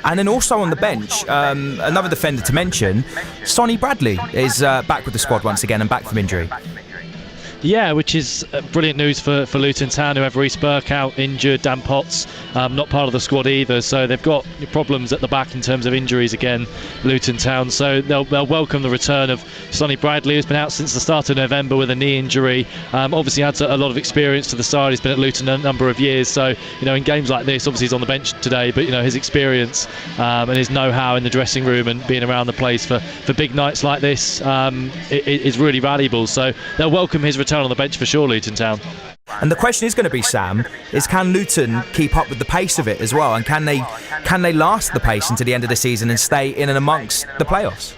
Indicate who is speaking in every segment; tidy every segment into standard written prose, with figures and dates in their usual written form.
Speaker 1: And then also on the bench, another defender to mention, Sonny Bradley is back with the squad once again and back from injury.
Speaker 2: Yeah, which is brilliant news for Luton Town, who have Reece Burke out injured, Dan Potts not part of the squad either, so they've got problems at the back in terms of injuries again, Luton Town, so they'll welcome the return of Sonny Bradley, who's been out since the start of November with a knee injury. Obviously adds a lot of experience to the side. He's been at Luton a number of years, so in games like this, obviously he's on the bench today, but his experience and his know-how in the dressing room and being around the place for big nights like this is really valuable, so they'll welcome his return on the bench for sure, Luton Town.
Speaker 1: And the question is going to be, Sam, is can Luton keep up with the pace of it as well, and can they last the pace until the end of the season and stay in and amongst the playoffs?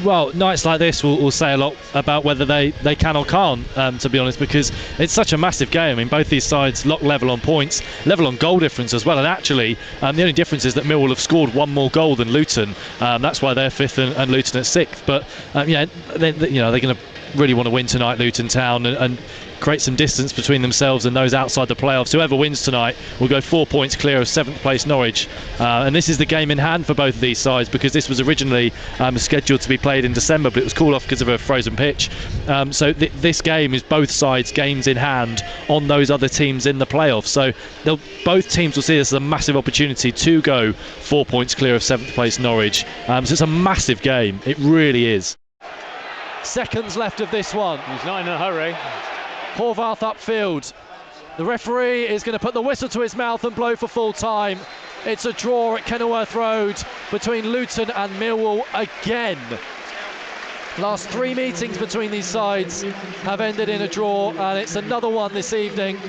Speaker 2: Well, nights like this will say a lot about whether they can or can't, to be honest, because it's such a massive game. I mean, both these sides lock level on points, level on goal difference as well, and actually the only difference is that Millwall have scored one more goal than Luton. That's why they're fifth and Luton at sixth. But they're going to really want to win tonight, Luton Town, and create some distance between themselves and those outside the playoffs. Whoever wins tonight will go 4 points clear of 7th place Norwich, and this is the game in hand for both of these sides, because this was originally scheduled to be played in December, but it was called off because of a frozen pitch. So this game is both sides' games in hand on those other teams in the playoffs, so both teams will see this as a massive opportunity to go 4 points clear of 7th place Norwich. So it's a massive game, it really is.
Speaker 3: Seconds left of this one.
Speaker 4: He's not in a hurry.
Speaker 3: Horvath upfield. The referee is going to put the whistle to his mouth and blow for full time. It's a draw at Kenilworth Road between Luton and Millwall again. Last 3 meetings between these sides have ended in a draw, and it's another one this evening.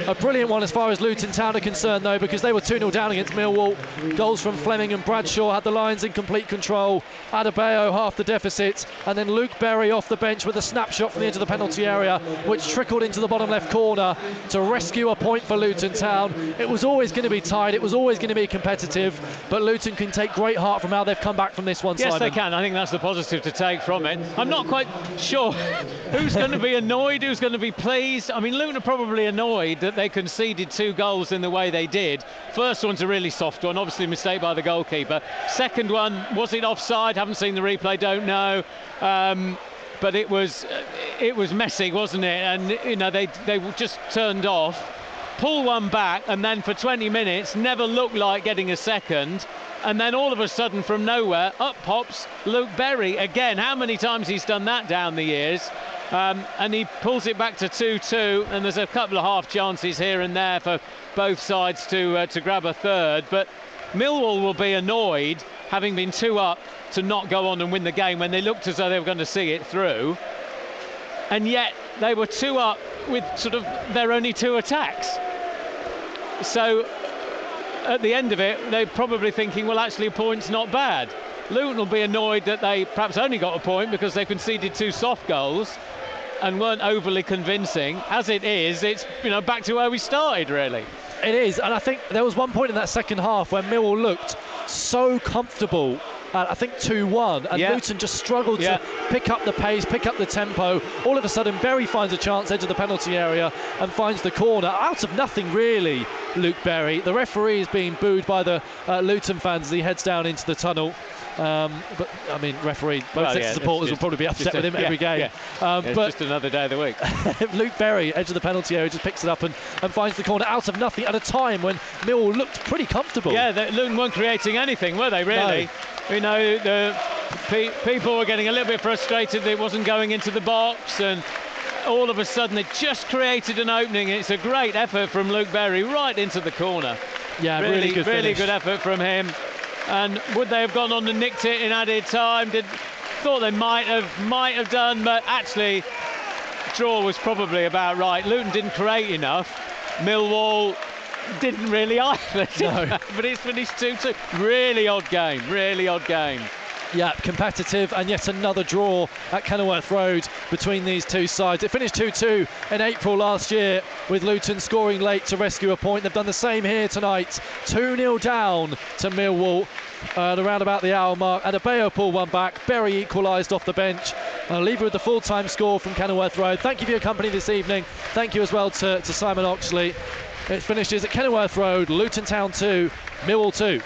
Speaker 3: A brilliant one as far as Luton Town are concerned, though, because they were 2-0 down against Millwall. Goals from Fleming and Bradshaw had the Lions in complete control. Adebayo half the deficit, and then Luke Berry off the bench with a snapshot from the edge of the penalty area, which trickled into the bottom left corner to rescue a point for Luton Town. It was always going to be tight, it was always going to be competitive, but Luton can take great heart from how they've come back from this one,
Speaker 4: Yes,
Speaker 3: Simon.
Speaker 4: they can. I think that's the positive to take from it. I'm not quite sure who's going to be annoyed, who's going to be pleased. I mean, Luton are probably annoyed that they conceded 2 goals in the way they did. First one's a really soft one, obviously a mistake by the goalkeeper. Second one, was it offside? Haven't seen the replay, don't know. But it was messy, wasn't it? And they just turned off, pull one back, and then for 20 minutes never looked like getting a second. And then all of a sudden, from nowhere, up pops Luke Berry again. How many times he's done that down the years? And he pulls it back to 2-2, and there's a couple of half chances here and there for both sides to grab a third. But Millwall will be annoyed, having been 2 up, to not go on and win the game when they looked as though they were going to see it through. And yet they were 2 up with sort of their only 2 attacks. So at the end of it, they're probably thinking, well, actually a point's not bad. Luton will be annoyed that they perhaps only got a point because they conceded 2 soft goals and weren't overly convincing. As it is, it's back to where we started, really.
Speaker 3: It is, and I think there was one point in that second half where Millwall looked so comfortable, I think 2-1, and Luton just struggled to pick up the pace, pick up the tempo. All of a sudden, Berry finds a chance edge of the penalty area and finds the corner. Out of nothing, really, Luke Berry. The referee is being booed by the Luton fans as he heads down into the tunnel. But I mean, referee, both sets of supporters will probably be upset with him every game.
Speaker 4: But it's just another day of the week.
Speaker 3: Luke Berry, edge of the penalty area, just picks it up and finds the corner out of nothing at a time when Millwall looked pretty comfortable.
Speaker 4: Yeah, Luton weren't creating anything, were they, really? No. The people were getting a little bit frustrated that it wasn't going into the box, and all of a sudden it just created an opening. It's a great effort from Luke Berry right into the corner.
Speaker 3: Yeah, really good finish.
Speaker 4: Really good effort from him. And would they have gone on and nicked it in added time? Thought they might have done, but actually draw was probably about right. Luton didn't create enough. Millwall didn't really either, but it's finished 2-2. Really odd game.
Speaker 3: Yeah, competitive, and yet another draw at Kenilworth Road between these two sides. It finished 2-2 in April last year, with Luton scoring late to rescue a point. They've done the same here tonight. 2-0 down to Millwall around about the hour mark. Adebayo pulled one back. Berry equalised off the bench. I'll leave you with the full-time score from Kenilworth Road. Thank you for your company this evening. Thank you as well to Simon Oxley. It finishes at Kenilworth Road, Luton Town 2, Millwall 2.